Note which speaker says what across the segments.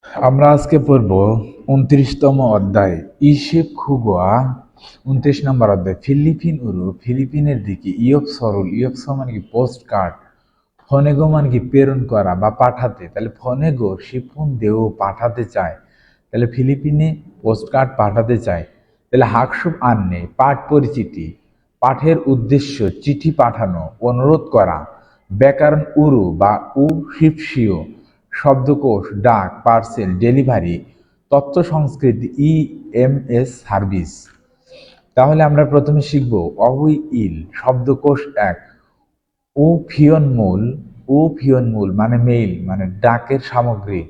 Speaker 1: আমরা আজকে পড়ব 29তম অধ্যায় ইসেপ খুগোয়া। 29 নম্বর অধ্যায় ফিলিপিন উরু ফিলিপিনের দিকে ইয়প সরল ইয়প মানে কি পোস্ট কার্ড, ফনেগো মানে কি প্রেরণ করা বা পাঠাতে। তাহলে ফনেগো শিপুন দেও পাঠাতে চায়, তাহলে ফিলিপিনে পোস্ট কার্ড পাঠাতে চায়। তাহলে হাকসুপ আননে পাঠ পরিচিতি, পাঠের উদ্দেশ্য চিঠি পাঠানো, অনুরোধ করা। ব্যাকরণ উরু বা উ শিপসিও, শব্দকোষ ডাক, পার্সেল, ডেলিভারি, তথ্য সংস্কৃতি ইএমএস সার্ভিস। তাহলে আমরা প্রথমে শিখব অহুই ইল শব্দকোষ এক। ও ফিয়ন মূল মানে মেইল মানে ডাকের সামগ্রী।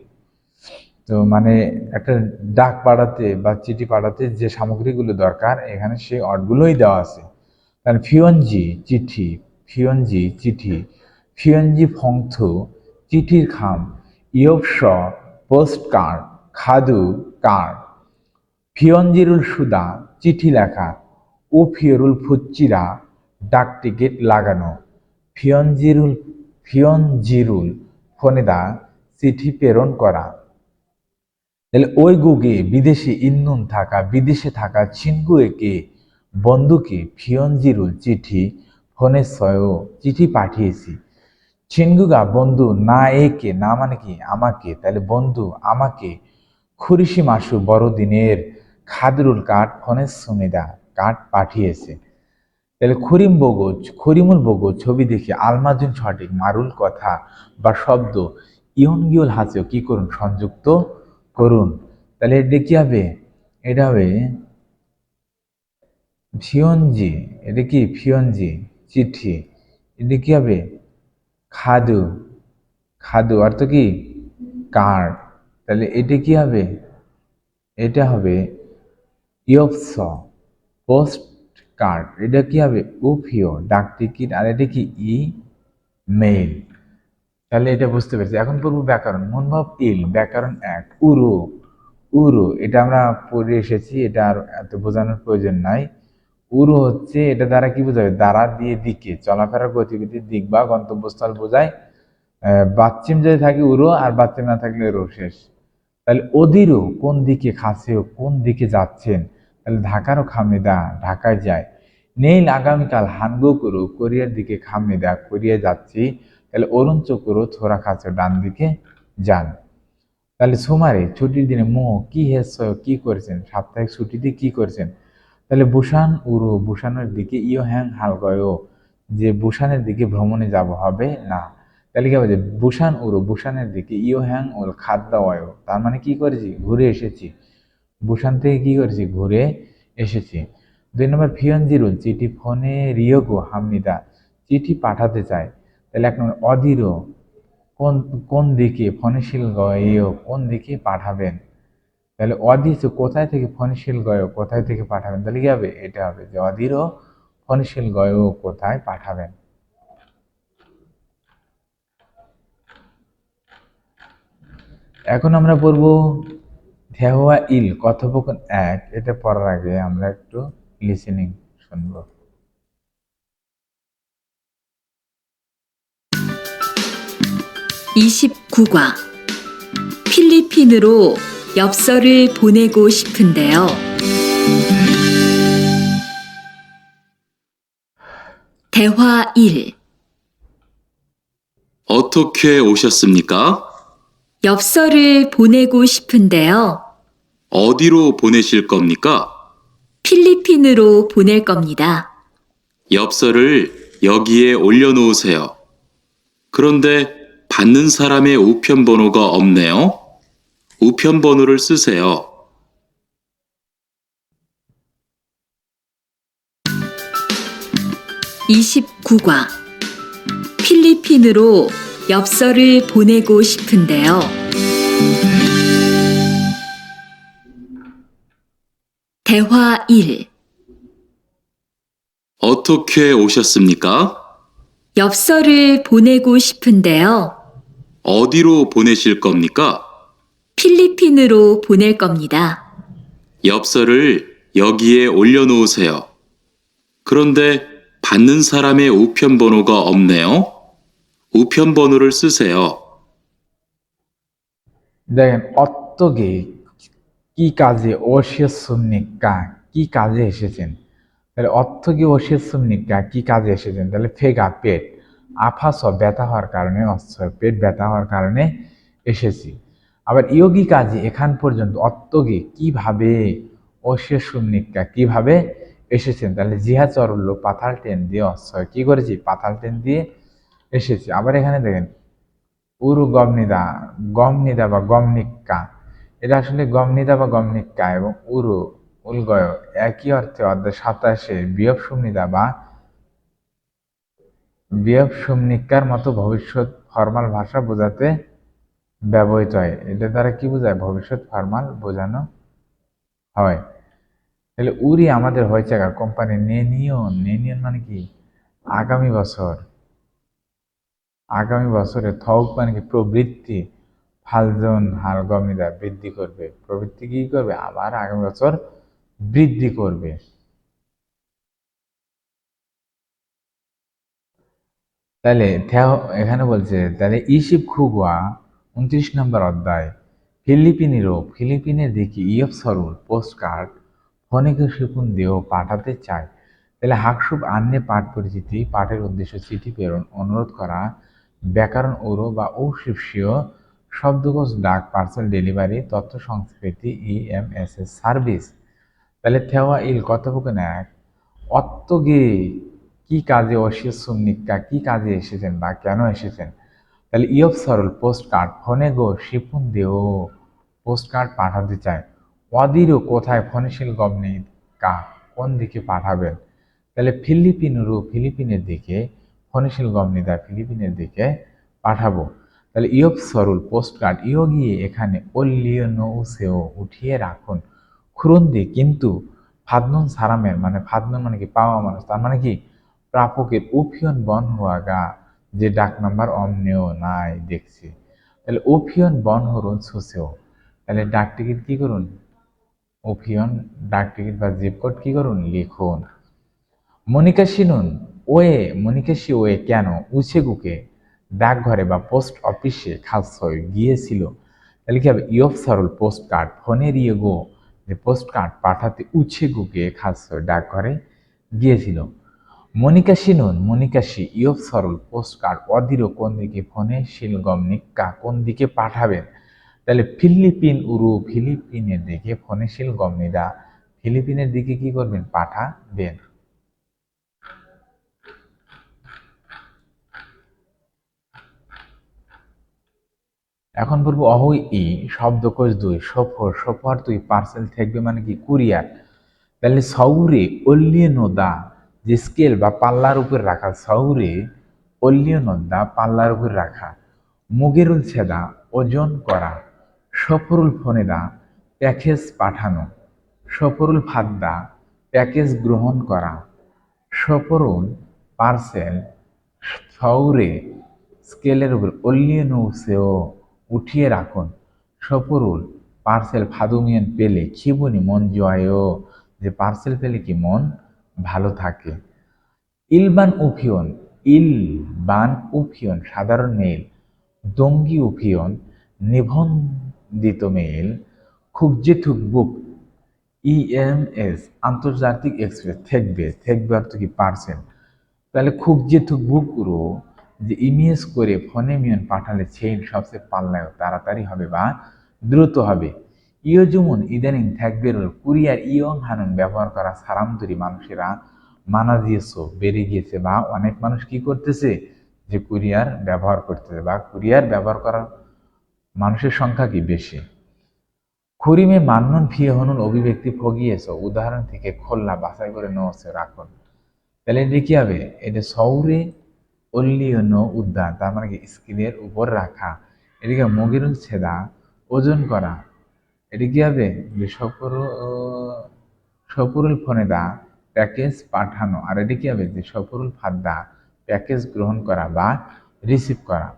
Speaker 1: তো মানে একটা ডাক পাঠাতে বা চিঠি পাঠাতে যে সামগ্রীগুলো দরকার এখানে সেই অর্ডগুলোই দেওয়া আছে। তাহলে চিঠি, ফিয়নজি ফংথু চিঠির খাম, ইয়বস পোস্ট কার্ড, খাদু কার্ড, ফিয়নজিরুল সুদা চিঠি লেখা, ও ফিয়রুল ফুচ্চিরা ডাক টিকিট লাগানো, ফিয়নজিরুল ফিয়নজিরুল ফোনেদা চিঠি প্রেরণ করা। তাহলে ওই গুগে বিদেশে থাকা চিনগুয়েকে বন্ধুকে ফিয়নজিরুল চিঠি ফোনে সয়ও চিঠি পাঠিয়েছি। চিনগুগা বন্ধু না একে না মানে কি আমাকে, তাহলে বন্ধু আমাকে খুরিশি মাসু বড়দিনের খাদরুল কাঠ ফোনে সুমেদা কাঠ পাঠিয়েছে। তাহলে খরিমুল বগো ছবি দেখে আলমাজুন সঠিক মারুল কথা বা শব্দ ইয়নগিওল হাসেও কি করুন সংযুক্ত করুন। তাহলে এটা কি হবে? এটা হবে ফিয়নজি। এটা কি ফিয়নজি চিঠি। এটা কি হবে? খাদু। খাদু অর্থ কি কার্ড। তাহলে এটা কি হবে? এটা হবে ইয়পস পোস্ট কার্ড। এটা কি হবে? উফিও ডাক টিকিট। আর এটা কি ই মেইল। তাহলে এটা বুঝতে পেরেছি। এখন পড়বো ব্যাকরণ। মনভাব ইল ব্যাকরণ এক। উরু এটা আমরা পড়ে এসেছি, এটা আর এত বোঝানোর প্রয়োজন নাই। উরু হচ্ছে এটা দ্বারা কি বোঝাবে? দ্বারা দিয়ে দিকে চলাফেরার গতিবিধির দিক বা গন্তব্যস্থল বোঝায়। বাচ্চিম যদি থাকে উরু, আর বাচ্চিম না থাকলে রো শেষ। তাহলে অধীরও কোন দিকে, খাসেও কোন দিকে যাচ্ছেন। তাহলে ঢাকারও খামেদা ঢাকায় যায়। নেইল আগামীকাল হানগো করো কোরিয়ার দিকে খামেদা কোরিয়া যাচ্ছি। তাহলে অরুণ চক্র থোড়া খাচ্ছে ডান দিকে যান। তাহলে সোমারে ছুটির দিনে মো কি হেস কি করেছেন, সাপ্তাহিক ছুটিতে কি করেছেন। তাহলে বুসান উরু বুসানের দিকে ইয় হ্যাং হালগয়, যে বুসানের দিকে ভ্রমণে যাব হবে না। তাহলে কি হবে? যে বুসান উরু বুসানের দিকে ইয় হ্যাং ওল খাদ্যাওয়, তার মানে কি করেছি? ঘুরে এসেছি। বুসান থেকে কি করেছি? ঘুরে এসেছি। 2 নম্বর ফিয়নজিরুল চিঠি ফোনে রিয়োগো হামনিদা চিঠি পাঠাতে চায়। তাহলে 1 নম্বর অধীর কোন কোন দিকে, ফণিশীল গয়েও কোন দিকে পাঠাবেন। তাহলে অধীর কোথায় থেকে, ফণিশীল গয়েও কোথায় থেকে পাঠাবেন। তাহলে কি হবে? এটা হবে যে অধীর ফণিশীল গয়েও কোথায় পাঠাবেন। এখন আমরা পড়বো ধেওয়া ইল কথোপকথন এক। এটা পড়ার আগে আমরা একটু লিসেনিং শুনবো।
Speaker 2: (29과) 필리핀으로 엽서를 보내고 싶은데요. 대화 1.
Speaker 3: 어떻게 오셨습니까?
Speaker 2: 엽서를 보내고 싶은데요.
Speaker 3: 어디로 보내실 겁니까?
Speaker 2: 필리핀으로 보낼 겁니다.
Speaker 3: 엽서를 여기에 올려놓으세요. 그런데 받는 사람의 우편번호가 없네요. 우편번호를 쓰세요.
Speaker 2: (29과) 필리핀으로 엽서를 보내고 싶은데요. 대화 1.
Speaker 3: 어떻게 오셨습니까?
Speaker 2: 엽서를 보내고 싶은데요.
Speaker 3: 어디로 보내실 겁니까?
Speaker 2: 필리핀으로 보낼 겁니다.
Speaker 3: 엽서를 여기에 올려놓으세요. 그런데 받는 사람의 우편번호가 없네요. 우편번호를 쓰세요.
Speaker 1: দেখেন অত্যগে কি কাজে ওসিয়াসুমনিকা কি কাজে এসেছেন, তাহলে অত্যগে ওসিয়াসুমনিকা কি কাজে এসেছেন, তাহলে ফেগা পেট, আফাস ব্যথা হওয়ার কারণে, অশ্বয় পেট ব্যথা হওয়ার কারণে এসেছি। আবার ইয়োগী কাজে এখান পর্যন্ত অত্যগে কিভাবে, ওসিয়াসুমনিকা কিভাবে এসেছেন, তাহলে জিহা চরল্য পাথাল টেন দিয়ে অশ্বয় কি করেছি, পাথাল টেন দিয়ে এসেছি। আবার এখানে দেখেন উরু গমনিদা, গমনিদা বা গমনিক্কা, এটা আসলে গমনিদা বা গমনিক্কা এবং উরু উলগয় একই অর্থে অধ্যায় 27 বিয়োগ সুমনিদা বা বিয়োগ সুমনিক্কার মতো ভবিষ্যৎ ফর্মাল ভাষা বোঝাতে ব্যবহৃত হয়। এটা দ্বারা কি বোঝায়, ভবিষ্যৎ ফর্মাল বোঝানো হয়। তাহলে উরি আমাদের হয়েছে কোম্পানি নেনিয়ন, নেনিয়ন মানে কি আগামী বছর, আগামী বছরে, থক মানে কি প্রবৃত্তি, ফালজন হাল গমিদা বৃদ্ধি করবে, প্রবৃত্তি কি করবে, আবার আগামী বছর বৃদ্ধি করবে। তাহলে এখানে বলছে, তাহলে ইশিপ খুগুয়া 29 নম্বর অধ্যায়, ফিলিপিনের দিকে ইয়ফ সরুল পোস্ট কার্ড ফোনেকে শিপুন দেহ পাঠাতে চায়। তাহলে হাকসুব আন্নে পাঠ পরিচিতি, পাঠের উদ্দেশ্য চিঠি প্রেরণ, অনুরোধ করা, ব্যাকরণ ঔর বা ঔশিপসীয়, শব্দকোষ ডাক, পার্সেল ডেলিভারি, তথ্য সংস্কৃতি, ইএমএসএস সার্ভিস। তাহলে থেওয়া ইল কথোপকথন এক, অত্যগে কি কাজে অশিয়াসুমনিকা কি কাজে এসেছেন বা কেন এসেছেন, তাহলে ইয়ফ সরল পোস্ট কার্ড ফোনে গো শিপুন দেও পোস্ট কার্ড পাঠাতে চায়। অদিরও কোথায়, ফোনেশীল গমনি কা কোন দিকে পাঠাবেন, তাহলে ফিলিপিনের দিকে, ফোনেশীল গমনিদা ফিলিপিনের দিকে পাঠাবো। তাহলে ইয়ফ সরল পোস্ট কার্ড ইয় গিয়ে এখানে ওলিয়নৌসেও উঠিয়ে রাখুন, খুরন্দি কিন্তু ফাদনুন সারামের মানে ফাদনুন মানে কি পাওয়া মানুষ, তার মানে কি প্রাপকের উফিয়ন বন হওয়া গা, যে ডাক নাম্বার অমনেও নাই দেখছি। তাহলে উফিয়ন বন হরুন সুসেও, তাহলে ডাক টিকিট কি করুন, উফিয়ন ডাক টিকিট বা জিপ কোড কি করুন, লিখুন। মনিকা শিনুন ওয়ে, মনিকাশি ওয়ে কেন উছেগুকে ডাকঘরে বা পোস্ট অফিসে খাসয় গিয়েছিল, তাহলে কি হবে, ইয়ফ সরল পোস্ট কার্ড ফোনের ইয়েগো, যে পোস্ট কার্ড পাঠাতে উছেগুকে খাসয় ডাকঘরে গিয়েছিল। মনিকাশি ইয়ফ সরল পোস্ট কার্ড অদিরও কোন দিকে, ফোনে শিলগম নিক্কা কোন দিকে পাঠাবেন, তাহলে ফিলিপিনের দিকে, ফোনে শিলগম নিদা ফিলিপিনের দিকে কি করবেন, পাঠাবেন। এখন বলবো অহই ই শব্দকোষ 2 সফর 2 পার্সেল থাকবে মানে কি কুরিয়ার। তাহলে সৌরে অল্লিয়নোদা, যে স্কেল বা পাল্লার উপর রাখা, সৌরে অল্লিয়নোদা পাল্লার উপর রাখা, মুগেরুল ছেদা ওজন করা, সফরুল ফোনেদা প্যাকেজ পাঠানো, সফরুল ফাদ্দা প্যাকেজ গ্রহণ করা, সফরুল পার্সেল সৌরে স্কেলের উপর, অল্লিয়নৌসেও উঠিয়ে রাখুন, সফরুল পার্সেল ফাদুমিয়ান পেলে খিবুনি মন জয়ও, যে পার্সেল পেলে কি মন ভালো থাকে। ইলবান উফিয়ন সাধারণ মেইল, দঙ্গি উফিয়ন নিবন্ধিত মেইল, খুবজে থুকবুক ইএমএস আন্তর্জাতিক এক্সপ্রেস, থাকবে অর্থ কি পার্সেল। তাহলে খুবজে থুকবুক উড়ো, যে ইমেজ করে ফোনে মিয়ন পাঠালে সেই সবচেয়ে পাল্লায় তাড়াতাড়ি হবে বা দ্রুত হবে। যেমন ইদানিং থাকবে কুরিয়ার ইয়ং হানুন ব্যবহার করা সারামদুরি মানুষেরা মানা দিয়েছে, বেড়ে গিয়েছে বা অনেক মানুষ কি করতেছে, যে কুরিয়ার ব্যবহার করতেছে বা কুরিয়ার ব্যবহার করার মানুষের সংখ্যা কি বেশি। খুরিমে মান্নন ফিয়ে হনুন অভিব্যক্তি ফগিয়েছ, উদাহরণ থেকে খোল্লা বাছাই করে নেওয়া রাখুন। তাহলে এটা কি হবে, এটা সৌরে অল্লিয়ন উদ্যান, তার মানে কি স্কিলের উপর রাখা, এটাকে মগিরুল ছেদা ওজন করা, এটা কি হবে, যে সফরুল ফোনেদা প্যাকেজ পাঠানো, আর এটা কি হবে, যে সফরুল ফাদ্দা প্যাকেজ গ্রহণ করা বা রিসিভ করা।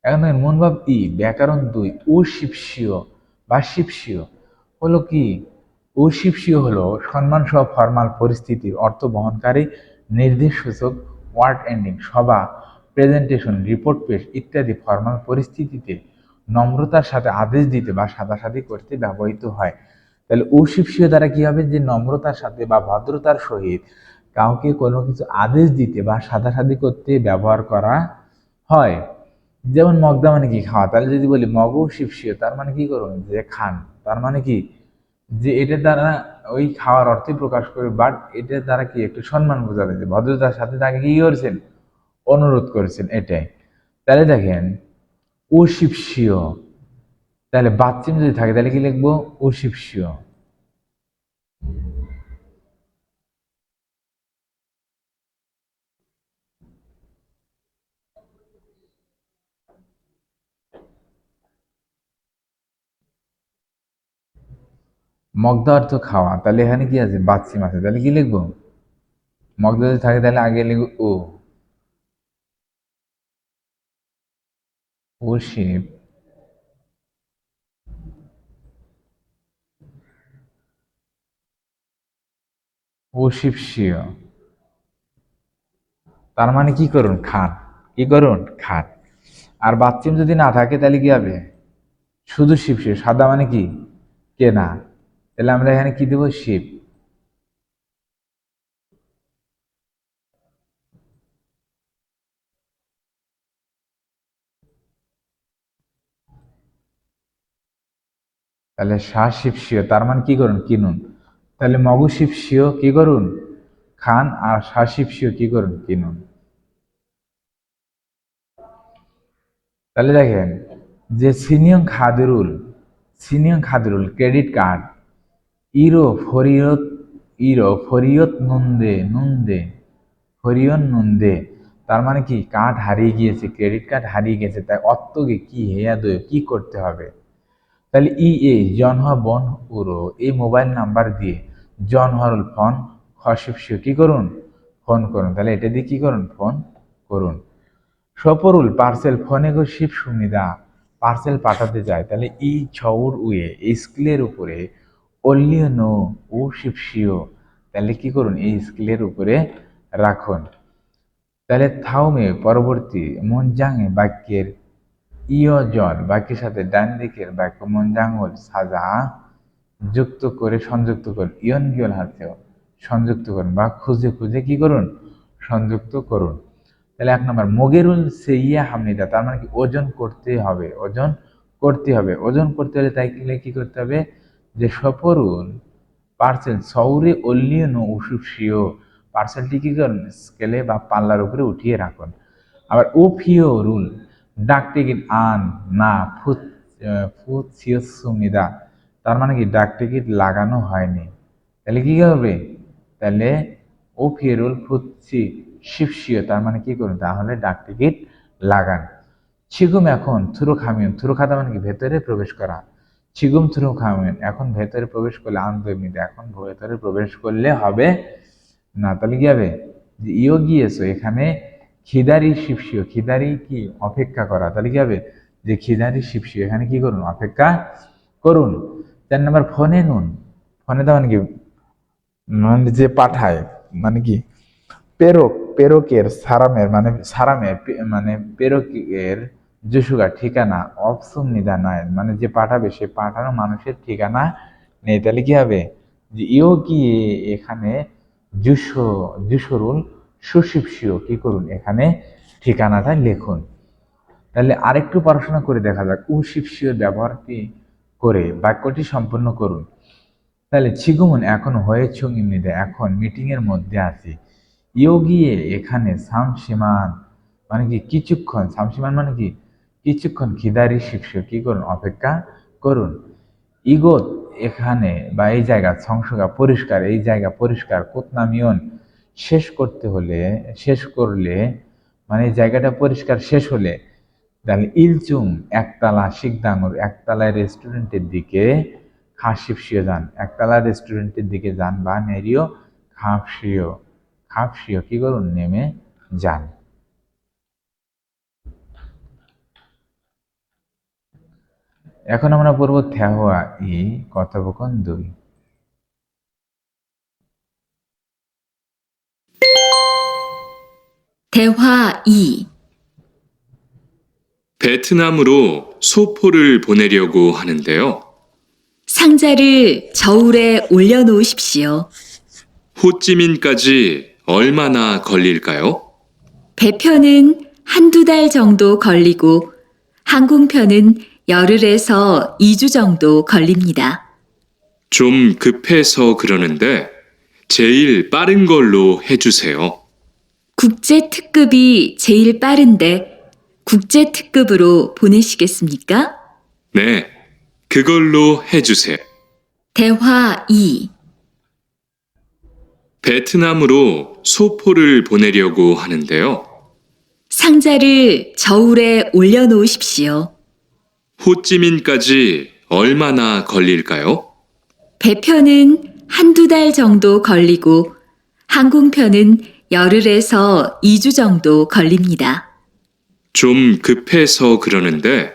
Speaker 1: এখন মনভাব ব্যাকরণ 2 অশিপসীয় বা শিপসীয় হলো কি, অশিপসীয় হলো সম্মান সহ ফর্মাল পরিস্থিতির অর্থ বহনকারী নির্দেশসূচক ওয়ার্ড এন্ডিং, সভা, প্রেজেন্টেশন, রিপোর্ট পেশ ইত্যাদি ফর্মাল পরিস্থিতিতে নম্রতার সাথে আদেশ দিতে বা সাদাসাদি করতে ব্যবহৃত হয়। তাহলে উশিপসীয় দ্বারা কি হবে, যে নম্রতার সাথে বা ভদ্রতার সহিত কাউকে কোনো কিছু আদেশ দিতে বা সাদাসাদি করতে ব্যবহার করা হয়। যেমন মগদা মানে কি, খাওয়া। তাহলে যদি বলি মগও শিপসীয়, তার মানে কি করুন, যে খান। তার মানে কি, যে এটার দ্বারা ওই খাওয়ার অর্থে প্রকাশ করে, বাট এটার দ্বারা কি একটু সম্মান বোঝাবে, যে ভদ্রতার সাথে তাকে কি করছেন, অনুরোধ করেছেন, এটাই। তাহলে দেখেন উশিপসীয়, তাহলে বাচ্চিম যদি থাকে তাহলে কি লিখবো, উশিপসীয়। মগদা অর্থ খাওয়া, তাহলে এখানে কি আছে, বাচ্চিম আছে, তাহলে কি লিখবো, মগদা যদি থাকে তাহলে আগে লিখবো উশিপ উশিপসীয়, তার মানে কি করুন, খান। কি করুন, খান। আর বাচ্চিম যদি না থাকে তাহলে কি হবে, শুধু শিপসীয়। সাদা মানে কি, কেনা। তাহলে আমরা এখানে কি দেবো, শিপ। তাহলে শাহ শিপসীয়, তার মানে কি করুন, কিনুন। তাহলে মগু শিপসীয় কি করুন, খান। আর শাহ শিপসীয় কি করুন, কিনুন। তাহলে দেখেন যে সিনিয়ং খাদরুল ক্রেডিট কার্ড ইরো ফরিয়ত নুন্দে, তার মানে কি, কার্ড হারিয়ে গিয়েছে, ক্রেডিট কার্ড হারিয়ে গেছে, তাই অত্তকে কি হেয়া দয়ে কি করতে হবে। তাহলে জনহ বন উরো, এই মোবাইল নাম্বার দিয়ে জনহরুল ফোন খসিপসিও কি করুন, ফোন করুন। তাহলে এটা দিয়ে কি করুন, ফোন করুন। সপরুল পার্সেল ফোনে গো শিব সুমিদা, পার্সেল পাঠাতে যায়। তাহলে ছউর উয়ে, এই স্কিলের উপরে অল্লিও নো ও শিবসিও, তাহলে কি করুন, এই স্কিলের উপরে রাখুন। তাহলে থাউমে পরবর্তী মনজাঙে বাক্যের ইয় বাক্যের সাথে ডান দিকের বাক্য মনজাঙ্গল সাজা যুক্ত করে সংযুক্ত করুন, ইয়ন গিয়ল হাতেও সংযুক্ত করুন, বা খুঁজে খুঁজে কি করুন, সংযুক্ত করুন। তাহলে 1 নম্বর মোগেরুল সেইয়া হামিদা, তার মানে কি, ওজন করতে হবে, ওজন করতে হবে। ওজন করতে হলে তাই কি করতে হবে, যে সফরুল পার্সেল সৌরে অল্লিয়ন উসুসিও, পার্সেলটি কি করুন, স্কেলে বা পাল্লার উপরে উঠিয়ে রাখুন। আবার উফিও রুল ডাক টিকিট আন না ফুত সুমিদা, তার মানে কি, ডাক টিকিট লাগানো হয়নি। তাহলে কি হবে, তাহলে ও ফিরুল ফুৎসি শিপসিও, তার মানে কি করুন, তাহলে ডাক টিকিট লাগান। ছিগুম এখন থুরু খামিউন, থুরু খাতা মানে কি, ভেতরে প্রবেশ করা। ছিগুম থুরু খামিউন, এখন ভেতরে প্রবেশ করলে, আন্দোমিতে, এখন ভেতরে প্রবেশ করলে হবে না। তাহলে কি হবে, যে ইও গিয়েছো, এখানে খিদারি শিপসিও, খিদারি কি, অপেক্ষা করা। তাহলে কি হবে, যে খিদারি শিপসিও, এখানে কি করুন, অপেক্ষা করুন। 4 নম্বর ফোনে নুন, ফোনে দেওয়া মানে কি, মানে যে পাঠায়, মানে কি, পেরকের পেরকের জুসুগা ঠিকানা অপসুম নিদা নয়, মানে যে পাঠাবে সে পাঠানো মানুষের ঠিকানা নেই। তাহলে কি হবে, যে ইও কি, এখানে জুসরুল সুশিপসিও, কি করুন, এখানে ঠিকানাটা লিখুন। তাহলে আরেকটু পড়াশোনা করে দেখা যাক, উশিপসিওর ব্যবহারটি করে বাক্যটি সম্পূর্ণ করুন। তাহলে ছিগুমন এখন হয়েছুং ইমনিদে, এখন মিটিং এর মধ্যে আছি। গিয়ে এখানে সামসীমান মানে কি, কিছুক্ষণ। সামসীমান মানে কি, কিছুক্ষণ। খিদারি শিপসিও, কি করুন, অপেক্ষা করুন। ইগোত এখানে বা এই জায়গা, সংসগা পরিষ্কার, এই জায়গা পরিষ্কার। কোতনামিয়ন শেষ করলে, মানে এই জায়গাটা পরিষ্কার শেষ হলে, তাহলে ইলচুং একতলা শিকদাঙ্গুর, একতলায় রেস্টুরেন্টের দিকে খাসিপসিও যান, একতলা রেস্টুরেন্টের দিকে যান, বা নেরিও খাপসিও কি করুন, নেমে যান। এখন আমরা পড়বো থ্যাহোয়া কথোপকথন 2।
Speaker 2: 대화 2.
Speaker 4: 베트남으로 소포를 보내려고 하는데요.
Speaker 2: 상자를 저울에 올려놓으십시오.
Speaker 4: 호찌민까지 얼마나 걸릴까요?
Speaker 2: 배편은 한두 달 정도 걸리고 항공편은 열흘에서 2주 정도 걸립니다.
Speaker 4: 좀 급해서 그러는데 제일 빠른 걸로 해주세요.
Speaker 2: 국제 특급이 제일 빠른데 국제 특급으로 보내시겠습니까?
Speaker 4: 네, 그걸로 해주세요.
Speaker 2: 대화 2.
Speaker 4: 베트남으로 소포를 보내려고 하는데요.
Speaker 2: 상자를 저울에 올려놓으십시오.
Speaker 4: 호찌민까지 얼마나 걸릴까요?
Speaker 2: 배편은 한두 달 정도 걸리고 항공편은 열흘에서 2주 정도 걸립니다.
Speaker 4: 좀 급해서 그러는데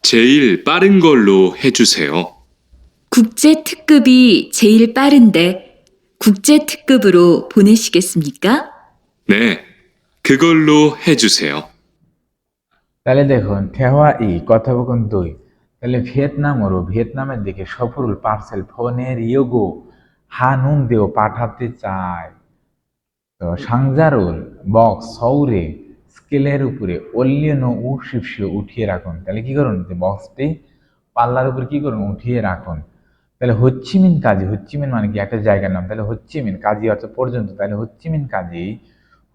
Speaker 4: 제일 빠른 걸로 해주세요.
Speaker 2: 국제 특급이 제일 빠른데 국제 특급으로 보내시겠습니까?
Speaker 4: 네, 그걸로 해주세요.
Speaker 1: তাহলে দেখুন ঠেওয়া কথোপকথন 2 তাহলে ভিয়েতনামের দিকে সফরুল পার্সেল ফোনের ইয়োগো হানুং দেও পাঠাতে চায় তো সাংজারুল বক্স সৌরে স্কেলের উপরে অল্লিনো উশিপসিও উঠিয়ে রাখুন তাহলে কি করুন যে বক্সটি পাল্লার উপর কি করুন উঠিয়ে রাখুন তাহলে হচ্চিমিন মানে কি একটা জায়গার নাম তাহলে হচ্চিমিন কাজী অর্থ পর্যন্ত তাহলে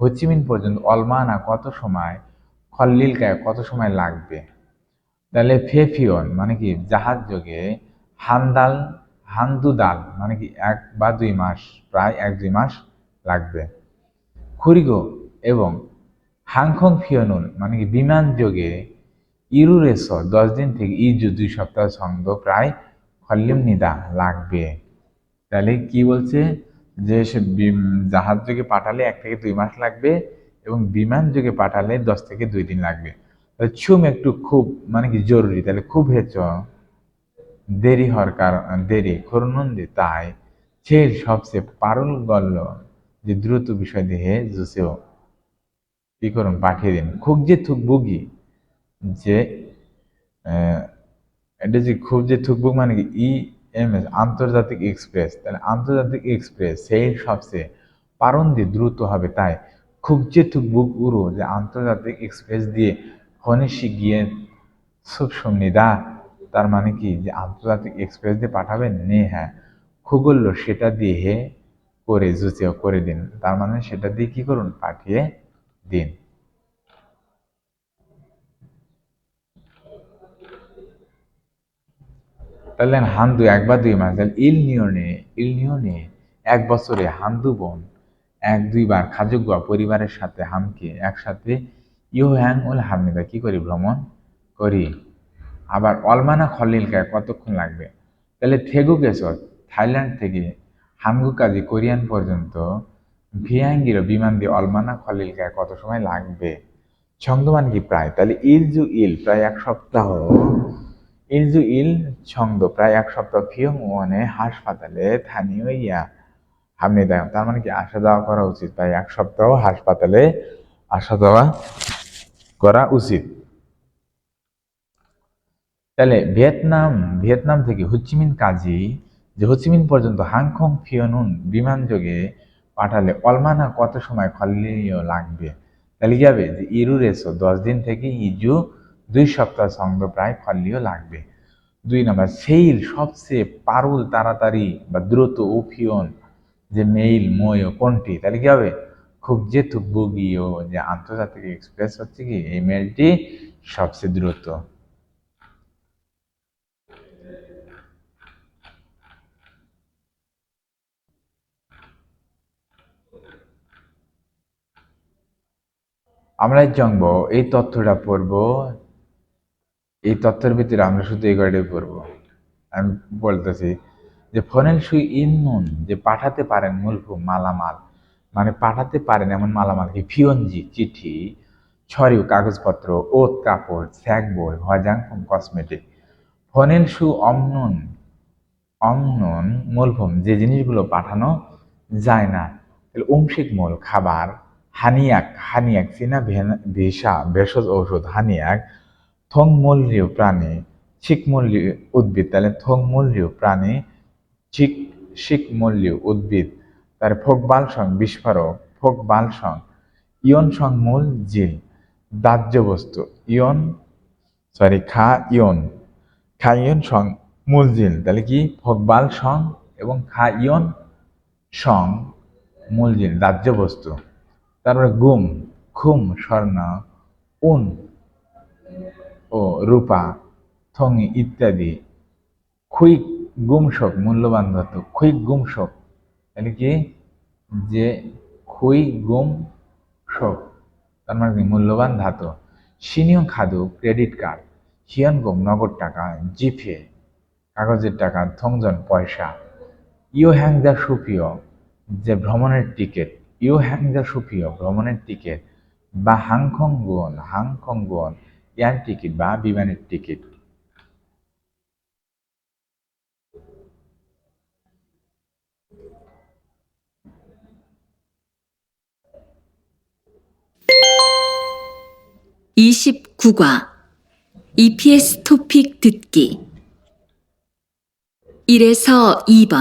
Speaker 1: হচ্চিমিন পর্যন্ত অলমানা কত সময় খল্লিলকায় কত সময় লাগবে তাহলে ফেফিয়ন মানে কি জাহাজ যোগে হান্দুদাল মানে কি 1 বা 2 মাস প্রায় 1-2 মাস লাগবে খুরিগো এবং হাংখং ফিয়নুন মানে কি বিমান যোগে ইরুরেস 10 দিন থেকে ইজু 2 সপ্তাহ ছন্দ প্রায় খল্লিম নিদা লাগবে তাহলে কি বলছে যে সে জাহাজ যোগে পাঠালে 1 থেকে 2 মাস লাগবে এবং বিমান যোগে পাঠালে 10 থেকে 2 দিন লাগবে তাহলে ছুম একটু খুব মানে কি জরুরি তাহলে খুব হেচ দেরি হওয়ার কারণ দেরি করুনন্দে তাই ছেল সবচেয়ে পারুল গল্ল যে দ্রুত বিষয় দেহে জুসেও কি করুন পাঠিয়ে দিন খুব যে থুকবুগি যে এটা যে খুব যে থুকবুক মানে কি ইএমএস আন্তর্জাতিক এক্সপ্রেস তাহলে আন্তর্জাতিক এক্সপ্রেস সেই সবচেয়ে পারন্দি দ্রুত হবে তাই খুব যে থুকবুক উড়ো যে আন্তর্জাতিক এক্সপ্রেস দিয়ে হনিশি গিয়ে খুব সমনিদা তার মানে কি যে আন্তর্জাতিক এক্সপ্রেস দিয়ে পাঠাবেন নে হ্যাঁ খুগল্য সেটা দিয়ে হে করে জুচিও করে দিন তার মানে সেটা দিয়ে কি করুন পাঠিয়ে দিন তাহলে হান্দু 1 বা 2 মাস তাহলে ইল নিয়নে 1 বছরে হান্দু বোন 1-2 বার খাজুগুয়া পরিবারের সাথে হামকে একসাথে হ্যাং ওল হামনিদা কি করি ভ্রমণ করি আবার অলমানা খলিলকায় কতক্ষণ লাগবে তাহলে থেগু গেছর থাইল্যান্ড থেকে হামগু কাজী কোরিয়ান পর্যন্ত ভিয়াঙ্গিরো বিমান দিয়ে অলমানা খলিলকায় কত সময় লাগবে ছন্দমান কি প্রায় তাহলে ইল প্রায় 1 সপ্তাহ ইল ছন্দ প্রায় 1 সপ্তাহ ফিয়ং ওয়ানে হাসপাতালে স্থানীয় হামনি দেয় তার মানে কি আসা যাওয়া করা উচিত প্রায় 1 সপ্তাহ হাসপাতালে আসা যাওয়া করা উচিত তাহলে ভিয়েতনাম থেকে হোচিমিন কাজী যে হোচিমিন পর্যন্ত হাংখং ফিয়নুন বিমান যোগে পাঠালে অলমানা কত সময় খল্লিও লাগবে তাহলে কি হবে যে ইরুরেসো 10 দিন থেকে ইজু 2 সপ্তাহ ছন্দ প্রায় খল্লিও লাগবে 2 নম্বর সেইল সবচেয়ে পারুল তাড়াতাড়ি বা দ্রুত ওফিয়ন যে মেইল ময় কোনটি তাহলে কি হবে খুব যে থুকবুগিও যে আন্তর্জাতিক এক্সপ্রেস হচ্ছে কি এই মেইলটি সবচেয়ে দ্রুত আমরা জানব এই তথ্যটা পড়ব এই তথ্যের ভিতরে আমরা শুধু এই কয়টাই পড়ব আমি বলতেছি যে ফনেল সুই ইননুন যে পাঠাতে পারেন মূলভূম মালামাল মানে পাঠাতে পারেন এমন মালামাল কি ফিয়নজি চিঠি ছড়িও কাগজপত্র ওত কাপড় স্যাক বই হজাংফুম কসমেটিক ফনেল সু অমনুন মূলভূম যে জিনিসগুলো পাঠানো যায় না তাহলে অংশিক মূল খাবার হানিয়াক চীনা ভেষজ ঔষধ হানিয়াক থংমূলীয় প্রাণী, ছিকমূলীয় উদ্ভিদ, তাহলে থংমূলীয় প্রাণী, শিকমূলীয় উদ্ভিদ। তার ফোকবালসং বিস্ফোরক, ফোকবালসং। ইয়ন সং মূল জিল, দাহ্য বস্তু। খা ইয়ন সং মূল জিল, তাহলে কি ফোকবাল সং এবং খা ইয়ন সং মূল জিল, দাহ্য বস্তু। তারপরে গুম, খুম স্বর্ণ, উন ও রূপা, থঙি ইত্যাদি। খুইক গুমশক মূল্যবান ধাতু, খুইক গুমশক, তাহলে কি যে খুই গুম শোক, তার মানে কি মূল্যবান ধাতু। সিনিয়ং খাদু ক্রেডিট কার্ড, হিয়ন গুম নগদ টাকা, জিপে কাগজের টাকা, থংজন পয়সা। ইও হ্যাং যা সুপ্রিয় যে ভ্রমণের টিকিট, ইও হ্যাং যা সুপ্রিয় ভ্রমণের টিকিট, বা হাংখং গুয়ন এয়ার টিকিট বা বিমানের টিকিট।
Speaker 2: (29과) EPS 토픽 듣기 1에서 2번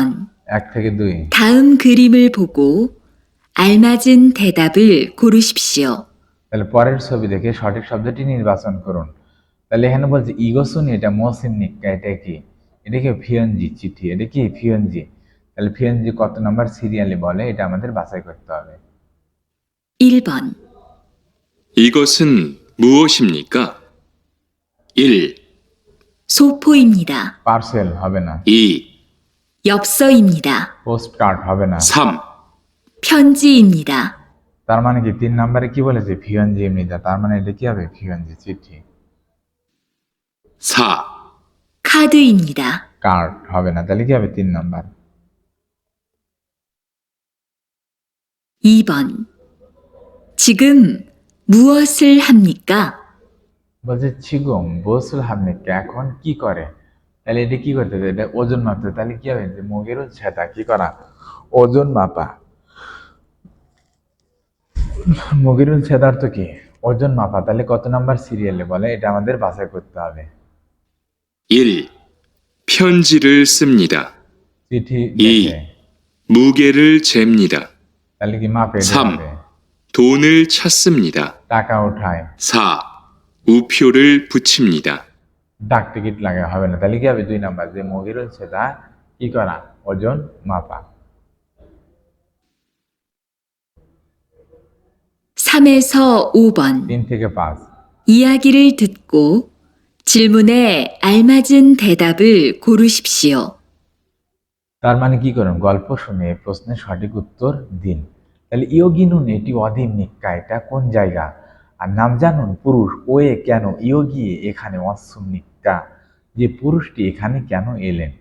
Speaker 1: 1-2
Speaker 2: 다음 그림을 보고 알맞은 대답을 고르십시오.
Speaker 1: তাহলে পরের ছবি দেখে সঠিক শব্দটি নির্বাচন করুন। তাহলে এখানে বলছে ইগোসুনি, এটা মহসিন নিক্কা, এটা কি? এটা কি ফিয়নজি চিঠি, এটা কি ফিয়নজি। তাহলে ফিয়নজি কত নাম্বার সিরিয়ালে বলে এটা আমাদের বাছাই করতে হবে।
Speaker 2: 1번
Speaker 4: 이것은 무엇입니까?
Speaker 3: 1,
Speaker 2: 소포입니다.
Speaker 1: পার্সেল হবে না,
Speaker 3: 2,
Speaker 2: 엽서입니다.
Speaker 1: পোস্ট কার্ড হবে না।
Speaker 3: 3,
Speaker 2: 편지입니다.
Speaker 1: তার মানে কি 3 নম্বরে কি বলেছে ফিয়নজি এমনিটা, তার মানে এটা কি হবে ফিয়নজি চিঠি।
Speaker 3: 4,
Speaker 2: 카드입니다.
Speaker 1: কার্ড হবে না, তাহলে কি হবে 3 নম্বর।
Speaker 2: 2번 지금 무엇을 합니까?
Speaker 1: বলছে ছিগম বসুল হামনিকা, এখন কি করে। তাহলে এটা কি করতে হবে, এটা ওজন মাপতে, তাহলে কি হবে যে মুগেরও ছেদা কি করা, ওজন মাপা। মুগেরুল ছেদার তো কি ওজন মাপা, তাহলে কত নাম্বার সিরিয়ালে বলে এটা আমাদের বাছাই করতে হবে।
Speaker 3: 1,
Speaker 4: 편지를 씁니다.
Speaker 1: চিঠি
Speaker 3: ই।
Speaker 1: লেখে,
Speaker 4: 무게를 잽니다.
Speaker 1: তাহলে কি মাপে এটা
Speaker 3: 3,
Speaker 1: হবে।
Speaker 4: 돈을 찾습니다.
Speaker 1: টাকা উঠায়,
Speaker 3: 4,
Speaker 4: 우표를 붙입니다.
Speaker 1: ডাক টিকিট লাগা হবে না, তাহলে কি হবে 2 নাম্বার যে মুগেরুল ছেদা কি করা, ওজন মাপা।
Speaker 2: 3에서 5번
Speaker 1: 3-5
Speaker 2: 이야기를 듣고 질문에 알맞은 대답을 고르십시오.
Speaker 1: তার মানে কি করুন, গল্প শুনে প্রশ্নের সঠিক উত্তর দিন। তাহলে ইয়োগিনুন এটি অধীম নিক্কা, এটা কোন জায়গা। আর নাম জানুন পুরুষ, ওয়ে কেন, ইয়োগিয়ে এখানে, অসুম নিক্কা যে পুরুষটি এখানে কেন এলেন।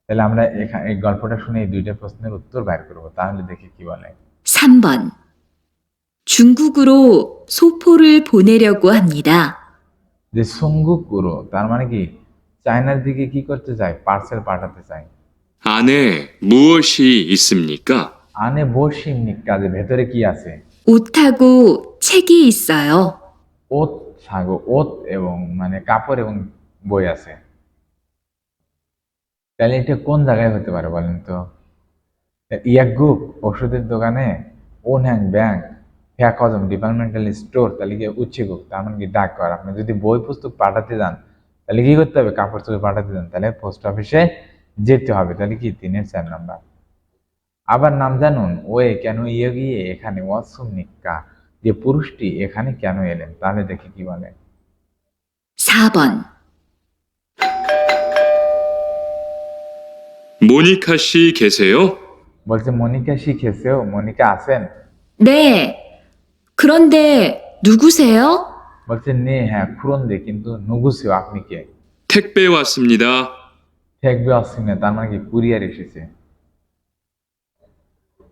Speaker 1: তাহলে আমরা এখানে এই গল্পটা শুনে এই 2টা প্রশ্নের উত্তর বের করবো, তাহলে দেখি কি বলে।
Speaker 2: 3번 중국으로 소포를 보내려고 합니다.
Speaker 1: যে সুঙ্গু কুরো, তার মানে কি চায়নার দিকে কি করতে চায়, পার্সেল পাঠাতে চায়।
Speaker 4: 안에 무엇이 있습니까?
Speaker 1: আনে বসিম নিক্কা যে ভেতরে কি আছে,
Speaker 2: 옷하고 책이 있어요.
Speaker 1: ওত সাগো, ওত এবং মানে কাপড় এবং বই আছে। তাহলে এটা কোন জায়গায় হতে পারে বলেন তো। ইয়াগুক ওষুধের দোকানে, ওনহ্যাং ব্যাংক, ফ্যাকজম ডিপার্টমেন্টাল স্টোর, তাহলে কি উচ্ছেগুক, তার মানে কি ডাক কর। আপনি যদি বই পুস্তক পাঠাতে যান তাহলে কি করতে হবে, কাপড় চোপড় পাঠাতে যান তাহলে পোস্ট অফিসে যেতে হবে, তাহলে কি 3-এর 4 নাম্বার। আবার নাম জানুন, ওয়ে কেন ইয়ে গিয়ে এখানে, ওয়াসুম নিক্কা যে পুরুষটি এখানে কেন এলেন, তাহলে দেখি কি বলে।
Speaker 2: 4번
Speaker 4: 모니카 씨 계세요?
Speaker 1: বলছে মনিকা শিখেছেও, মনিকা আছেন।
Speaker 2: 네. 그런데 누구세요?
Speaker 1: বলছে নে হ্যাঁ, খুরন্দে কিন্তু নুগুসিও আপনি কে।
Speaker 4: 택배 왔습니다.
Speaker 1: ঠেকবে অসিমে, তার মানে কি কুরিয়ার এসেছে।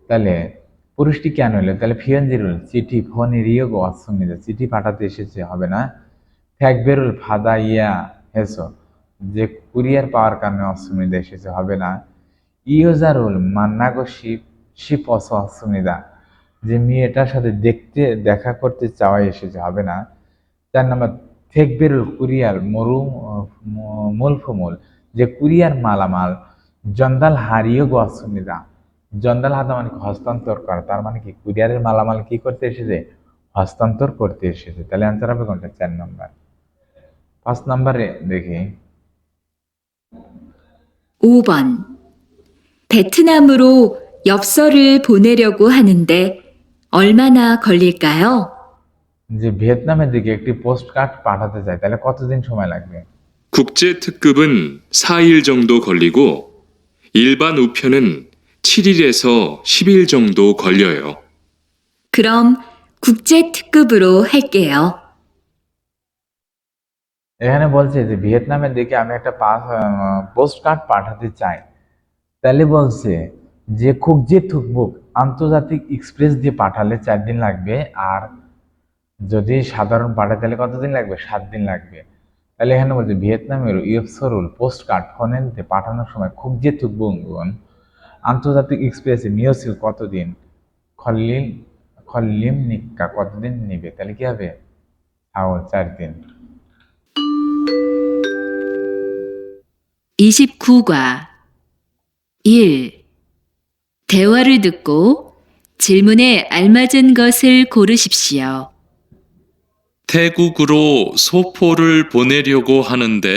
Speaker 1: তাহলে পুরুষটি কেন এলো, তাহলে ফিয়নজিরুল চিঠি ফোনে রিয়োগো অসমিদা চিঠি পাঠাতে এসেছে হবে না। ঠেকবেরুল ফাদা ইয়া হেসো যে কুরিয়ার পাওয়ার কারণে অসমিদা এসেছে হবে না। ইয়োজারুল মান্নাগো শিপ শিপ অসমিদা যে মেয়েটার সাথে দেখা করতে চাওয়াই এসেছে হবে না। 4 নম্বর থেকবেরুল কুরিয়ার মরু মূল ফমূল যে কুরিয়ার মালামাল জন্দাল হারিয়ে গোয়াসুমিদা জন্দাল হাতা মানে কি হস্তান্তর করা, তার মানে কি কুরিয়ারের মালামাল কি করতে এসেছে, হস্তান্তর করতে এসেছে। তাহলে অ্যান্সার হবে কোনটা, 4 নম্বর। 5 নম্বরে দেখি
Speaker 2: 5번. 베트남으로 엽서를 보내려고 하는데 얼마나 걸릴까요?
Speaker 1: যে ভিয়েতনামের দিকে একটি পোস্ট কার্ড পাঠাতে চাই, তাহলে কতদিন সময় লাগবে?
Speaker 4: 국제 특급은 4일 정도 걸리고 일반 우편은 7일에서 10일 정도 걸려요.
Speaker 2: 그럼 국제 특급으로 할게요.
Speaker 1: এখানে বলছে যে ভিয়েতনামের দিকে আমি একটা পোস্ট কার্ড পাঠাতে চাই, তাহলে বলছে যে খুকজে থুকবুক আন্তর্জাতিক এক্সপ্রেস দিয়ে পাঠালে 4 দিন লাগবে, আর যদি সাধারণ পাঠায় তাহলে কতদিন লাগবে, 7 দিন লাগবে। তাহলে এখানে বলছে ভিয়েতনামের ইয়েপসরুল পোস্ট কার্ড ফোনেতে পাঠানোর সময় খুকজে থুকবুন আন্তর্জাতিক এক্সপ্রেসে মিওসিল কতদিন, খল্লিম নিক্কা কতদিন নিবে, তাহলে কি হবে, 4 দিন।
Speaker 2: 29과 1. 대화를 듣고 질문에 알맞은 것을 고르십시오.
Speaker 3: 태국으로 소포를 보내려고 하는데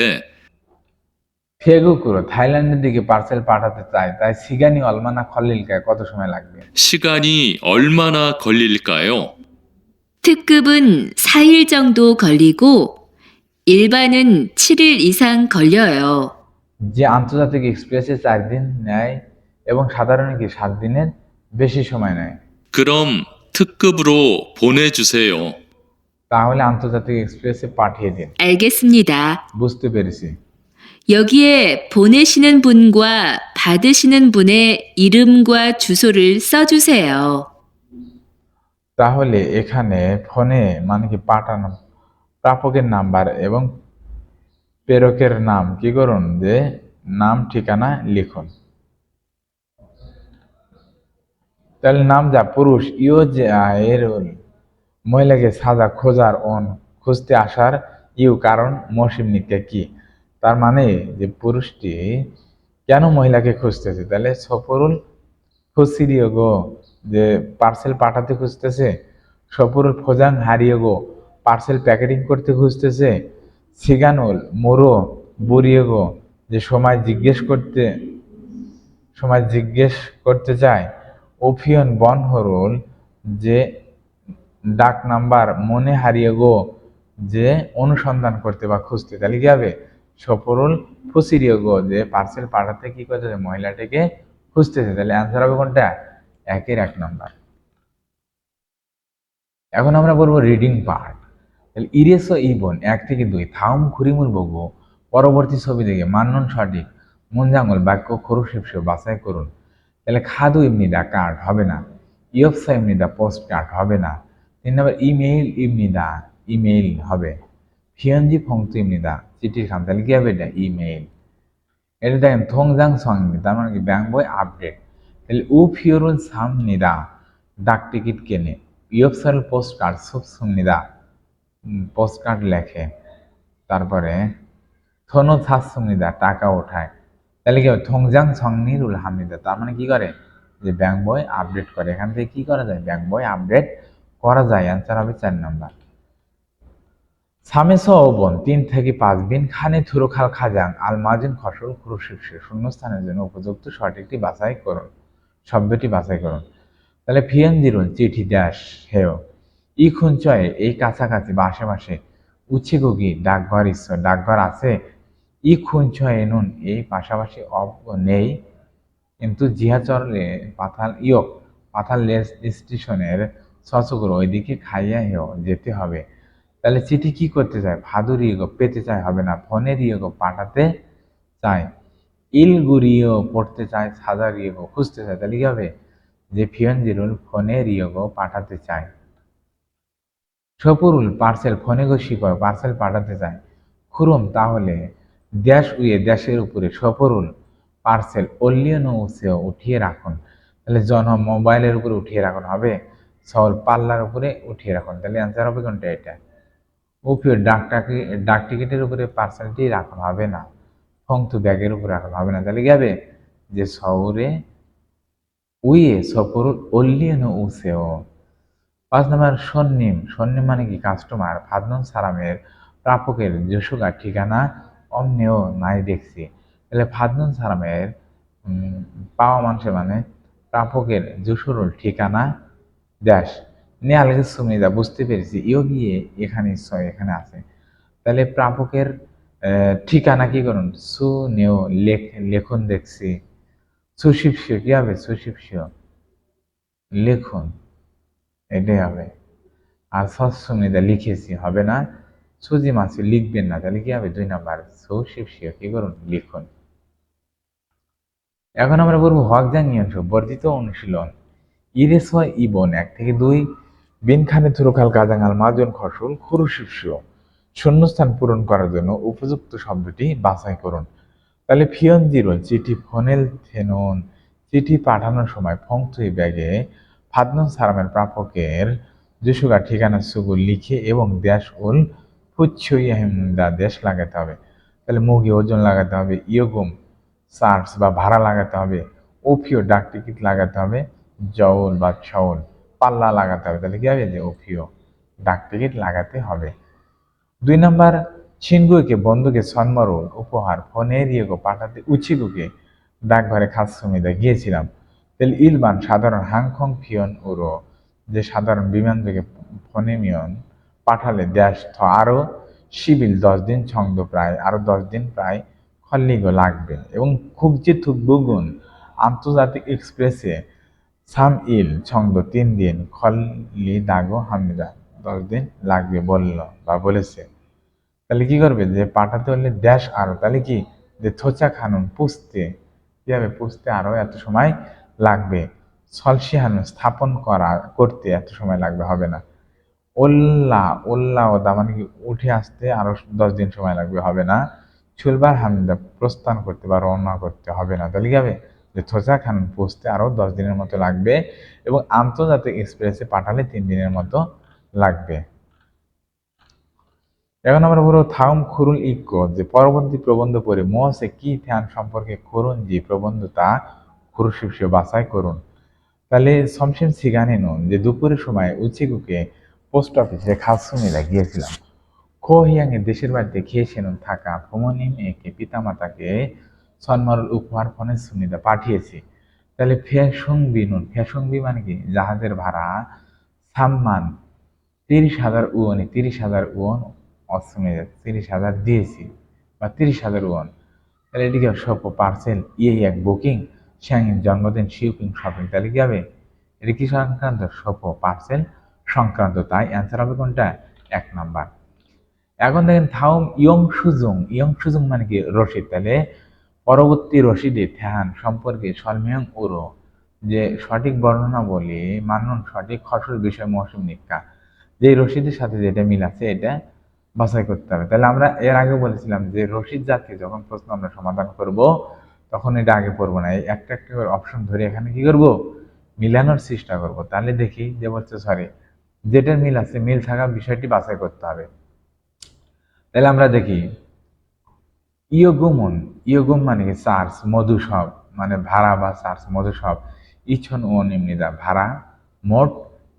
Speaker 1: ফেগুকুরো থাইল্যান্ডের দিকে পার্সেল পাঠাতে চাই, তাই সিগানি অলমানা খল্লিলকায় কত সময় লাগবে?
Speaker 3: 시간이 얼마나 걸릴까요?
Speaker 2: 특급은 4일 정도 걸리고 일반은 7일 이상 걸려요.
Speaker 1: যে আন্তর্জাতিক এক্সপ্রেসে 4 দিন নেয় এবং সাধারণ কি 7 দিনের বেশি সময় নেয়।
Speaker 3: 그럼 특급으로 보내주세요.
Speaker 1: তাহলে আন্তর্জাতিক এক্সপ্রেসে পাঠিয়ে দিন।
Speaker 2: 알겠습니다.
Speaker 1: বুঝতে পেরেছি।
Speaker 2: 여기에 보내시는 분과 받으시는 분의 이름과 주소를 써주세요.
Speaker 1: তাহলে এখানে ফোনে মানে কি পাঠানো প্রাপকের নাম্বার এবং প্রেরকের নাম কি করুন, যে নাম ঠিকানা লিখুন। তাহলে নাম যা পুরুষ ইও যে এর মহিলাকে সাজা খোঁজার অন খুঁজতে আসার ইউ কারণ মৌসিম নিকা কি, তার মানে যে পুরুষটি কেন মহিলাকে খুঁজতেছে, তাহলে সফরুল খুঁজছিলিও গো যে পার্সেল পাঠাতে খুঁজতেছে, সফরুল খোঁজাং হারিয়ে গো পার্সেল প্যাকেটিং করতে খুঁজতেছে, সিগানুল মোরো বুড়িয়ে গো যে সময় জিজ্ঞেস করতে চায়, ওফিয়ন বনহরুল যে ডাক নাম্বার মনে হারিয়ে গো যে অনুসন্ধান করতে বা খুঁজতে, তাহলে কি হবে, সফরুল ফুসিরিও গো যে পার্সেল পাঠাতে কি করতেছে, মহিলাটিকে খুঁজতেছে। তাহলে অ্যান্সার হবে কোনটা, 1 নম্বর। এখন আমরা বলবো রিডিং পার্ট। তাহলে ইরেসো ইবন 1 থেকে 2 থাউম খুরিমুল বগো পরবর্তী ছবি দেখে মান্নন সঠিক মুনজাঙ্গল বাক্য খরুশিপস বাছাই করুন। তাহলে খাদু ইমনিদা কার্ড হবে না, ইয়ফসা ইমনিদা পোস্ট কার্ড হবে না। 3 নম্বর ইমেইল ইমনিদা ইমেইল হবে। ফিয়নজি ফংতু ইমনিদা চিঠির খাম, তাহলে কি হবে, এটা ইমেইল। এটা দেখেন থংজাং সংনি তার মানে কি ব্যাংক বই আপডেট। তাহলে উ ফিওরুল সামনিদা ডাক টিকিট কেনে, ইয়ফসাল পোস্ট কার্ড সুপ সুমনিদা পোস্ট কার্ড লেখে। তারপরে থনো থাস সুমনিদা টাকা ওঠায়, তাহলে কি হবে, থংজাং সংনিরুল হামনিদা তার মানে কি করে, যে ব্যাংক বই আপডেট করে। এখান থেকে কি করা যায়, ব্যাংক বই আপডেট করা যায়। অ্যান্সার হবে 4 নম্বর। সামেস ওবন 3 থেকে 5 বিন খানে থুরুখাল খাজাং আলমাজিন খসল খুরুশিপসে শূন্যস্থানের জন্য উপযুক্ত সঠিকটি বাছাই করুন, শব্দটি বাছাই করুন। তাহলে ফিয়ান জিরুন চিঠি দাস হেও ই খুঞ্চয়ে এই কাছাকাছি বা আশেপাশে উচ্ছে গুগি ডাকঘর ঈশ্বর ডাকঘর আছে, ই খুঞ্চয়ে নুন এই পাশাপাশি নেই, কিন্তু জিহাচরলে পাথাল লেস স্টেশনের সচগুলো ওইদিকে খাইয়া হেও যেতে হবে। তাহলে চিঠি কি করতে চায়, ভাদুরিও পেতে চায় হবে না, ফোনেরিও পাঠাতে চায়, ইলগুরিও পড়তে চায়, সাজারিও খুঁজতে চায়, তাহলে কি হবে, যে ফিয়নজিরুল ফোনেরিও পাঠাতে চায়। সপুরুল পার্সেল ফোনে গো শিকর পার্সেল পাঠাতে চায়। খুরুম তাহলে দেশ উয়ে দেশের উপরে, সফরুল পার্সেল অল্লিয়ন উৎসেও উঠিয়ে রাখুন, তাহলে মোবাইলের উপরে উঠিয়ে রাখুন হবে, সল পাল্লার উপরে উঠিয়ে রাখুন। তাহলে অ্যান্সার হবে কোনটা, এটা। ওপিও ডাক টিকিটের উপরে পার্সেন্টটি রাখা হবে না, ফংতু ব্যাগের উপরে রাখা হবে না। তাহলে কি হবে যে শহরে উইয়ে সফর অল্লিয়েন উসেও। 5 নম্বর সন্নিম। সন্নিম মানে কি কাস্টমার। ফাদনন সারামের প্রাপকের যশুগা ঠিকানা অমনেও নাই দেখছি। তাহলে ফাদনন সারামের পাওয়া মানুষের মানে প্রাপকের যশুরুল ঠিকানা দেশ নিয়ে আলগে সুমিদা বুঝতে পেরেছি ইও গিয়ে এখানে এখানে আছে। তাহলে প্রাপকের ঠিকানা কি করুন সু নেও লেখন দেখছি। সুশিপসীয় কি হবে সুশিপসীয় লেখন, এটাই হবে। আর সস্মিতা লিখেছি হবে না, সুজি মাসি লিখবেন না। তাহলে কি হবে 2 নম্বর সুশিপসীয় কি করুন লিখুন। এখন আমরা বলবো হকজাং নিয়ন্ত্র বর্ধিত অনুশীলন। ইরেস হয় ইবন 1 থেকে 2 বিনখানে থুরকাল গাজাঙ্গাল মাজন খসল খুরুশিপসীয়। শূন্যস্থান পূরণ করার জন্য উপযুক্ত শব্দটি বাছাই করুন। তাহলে ফিয়ন জিরোল চিঠি ফোনেল থেনন। চিঠি পাঠানোর সময় ফংথুই ব্যাগে ফাদনন সারামের প্রাপকের যশুগা ঠিকানা সুগুল লিখে এবং দেশ উল ফুচ্ছুইয়াহিমদা দেশ লাগাতে হবে। তাহলে মুগি ওজন লাগাতে হবে, ইয়োগুম চার্জ বা ভাড়া লাগাতে হবে, ওফিও ডাক টিকিট লাগাতে হবে, জউল বা ছউল পাল্লা লাগাতে হবে। তাহলে কি হবে যে ওফিও ডাক টিকিট লাগাতে হবে। 2 নম্বর ছিনগুকে বন্ধুকে সন্মারুল উপহার ফোনের ইয়েগো পাঠাতে উচিগুকে ডাকঘরে খাস সুমিদা গিয়েছিলাম। তাহলে ইলবান সাধারণ হাংখং ফিয়ন উড়ো যে সাধারণ বিমান থেকে ফোনে মিয়ন পাঠালে দেশ আরো সিভিল 10 দিন ছন্দ প্রায় আরো 10 দিন প্রায় খল্লিগো লাগবে। এবং খুবজি থুক বুগুন আন্তর্জাতিক এক্সপ্রেসে সাম ইল ছন্দ 3 দিন খল্লি দাগো হামিদা 10 দিন লাগবে বলল বা বলেছে। তাহলে কি করবে যে পাঠাতে হলে দেশ আরো, তাহলে কি যে থোচা খানুন পুষতে কি হবে পুষতে আরো এত সময় লাগবে। সলসি হানুন স্থাপন করতে এত সময় লাগবে হবে না। ওল্লা ওদা মানে কি উঠে আসতে আরো 10 দিন সময় লাগবে হবে না। ছুলবার হামিদা প্রস্থান করতে বা রওনা করতে হবে না। তাহলে কি হবে যে থোচা খানুন পুষতে আরো 10 দিনের মতো লাগবে এবং আন্তর্জাতিক এক্সপ্রেসে পাঠালে 3 দিনের মতো লাগবে। এখন আমরা বলবো থাউম খুরুল ইক্কো যে পরবর্তী প্রবন্ধ পড়ে মহসে কি ধ্যান সম্পর্কে করুন যে প্রবন্ধ তা খুরুশিপসীয় বাছাই করুন। তাহলে সমসেম সিগানে নুন যে দুপুরের সময় উচিগুকে পোস্ট অফিসে খাসুমিলা গিয়েছিলাম। খো হিয়াংয়ে দেশের বাড়িতে খেয়েছেন থাকা ভ্রমণিম একে পিতামাতাকে সন্মারুল উপহার ফোনে সুমিদা পাঠিয়েছি। তাহলে ফেসুংবি নুন ফেসুংবি মানে কি জাহাজের ভাড়া সাম্মান 30,000 উয়ন 30,000 উয়ন অসুমিদা 30,000 দিয়েছি বা 30,000 উয়ন। তাহলে এটিকে সব পার্সেল এক বুকিং শ্যাংইন জন্মদিন শিপিং শপিং। তাহলে কি হবে এটি কি সংক্রান্ত সপ পার্সেল সংক্রান্ত, তাই অ্যান্সার হবে কোনটা 1 নম্বর। এখন দেখেন থাউম ইয়ং সুজুং মানে কি রশিদ। তাহলে পরবর্তী রশিদে ধ্যান সম্পর্কে সলমিয়ং উরো যে সঠিক বর্ণনা বলি মানুন সঠিক ফসল বিষয় মৌসুম নিকা যে রশিদের সাথে যেটা মিল আছে এটা বাছাই করতে হবে। তাহলে আমরা এর আগে বলেছিলাম যে রশিদ জাতীয় যখন প্রশ্ন আমরা সমাধান করব তখন এটা আগে পড়বো না, এই একটা একটা করে অপশন ধরে এখানে কি করব মিলানোর চেষ্টা করব। তাহলে দেখি যে বলছে সরি যেটার মিল আছে মিল থাকা বিষয়টি বাছাই করতে হবে। তাহলে আমরা দেখি ইয়োগুম মানে কি চার্জ মধু সব মানে ভাড়া বা চার্জ মধু সব ইছন ওন এমনিদা ভাড়া মোট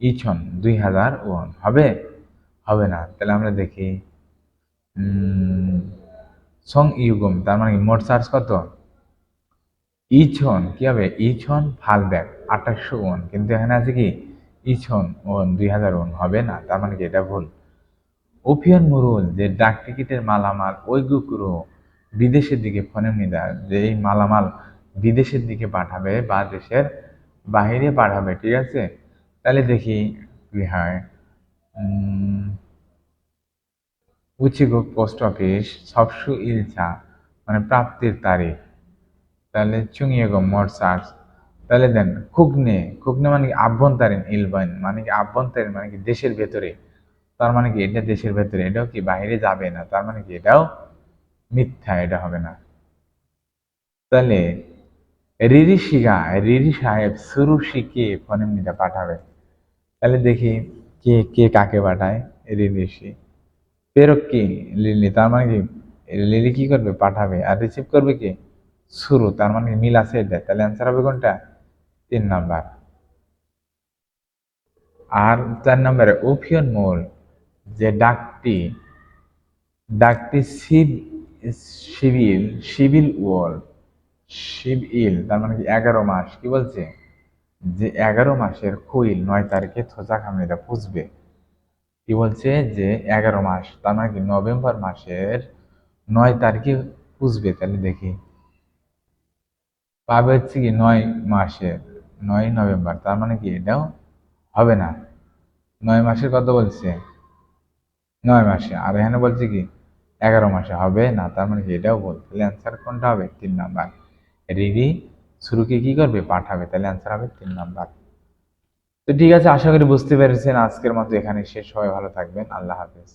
Speaker 1: ইছন 2,000 ওন হবে হবে না। তাহলে আমরা দেখি সং ইউগুম তার মানে কি মোট চার্জ কত ইছন কি হবে ইছন ফাল ব্যাগ 2800 ওন, কিন্তু এখানে আছে কি ইছন ওন 2,000 ওন হবে না, তার মানে কি এটা ভুল। ওপিয়ন মুরুল যে ডাক টিকিটের মালামাল ওই গুকুরো বিদেশের দিকে ফোনে নিদা যে এই মালামাল বিদেশের দিকে পাঠাবে বা দেশের বাহিরে পাঠাবে, ঠিক আছে। তাহলে দেখি কি হয় উচিগুক পোস্ট অফিস সবসু ইলছা মানে প্রাপ্তির তারিখ। তাহলে চুঙিয়েগো মোট চার্জ। তাহলে দেন খুগনে মানে কি আভ্যন্তরীণ ইলবাইন মানে কি আভ্যন্তরীণ মানে কি দেশের ভেতরে, তার মানে কি এটা দেশের ভেতরে এটাও কি বাইরে যাবে না, তার মানে কি এটাও মিথ্যা, এটা হবে না। তাহলে রিরি সাহেব শুরু শিখে ফোনেমনিটা পাঠাবে। তাহলে দেখি কে কে কাকে পাঠায় রিরিশি প্রেরক কি লিলি, তার মানে কি লিলি কি করবে পাঠাবে, আর রিসিভ করবে কি শুরু, তার মানে মিল আছে এটা, তাহলে অ্যান্সার হবে কোনটা 3 নাম্বার। আর 4 নম্বরে ওপিয়ন মোল, যে ডাকটি সিভিল ওয়াল, শিবিল তার মানে কি 11 মাস, কি বলছে যে 11 মাসের কুইল 9 তারিখে থোসা খামিরা পুষবে। কি বলছে যে 11 মাস, তার মানে কি নভেম্বর মাসের 9 তারিখে পুষবে। তাহলে দেখি পাবে হচ্ছে কি 9 মাসের 9 নভেম্বর, তার মানে কি এটাও হবে না। 9 মাসের কত বলছে 9 মাসে, আর এখানে বলছে কি 11 মাসে, হবে না, তার মানে কি এটাও বল। তাহলে অ্যান্সার কোনটা হবে 3 নাম্বার। রিরি শুরুকে কি করবে পাঠাবে, তাহলে অ্যান্সার হবে 3 নাম্বার। তো ঠিক আছে, আশা করি বুঝতে পেরেছেন। আজকের মতো এখানে শেষ, সবাই ভালো থাকবেন, আল্লাহ হাফেজ।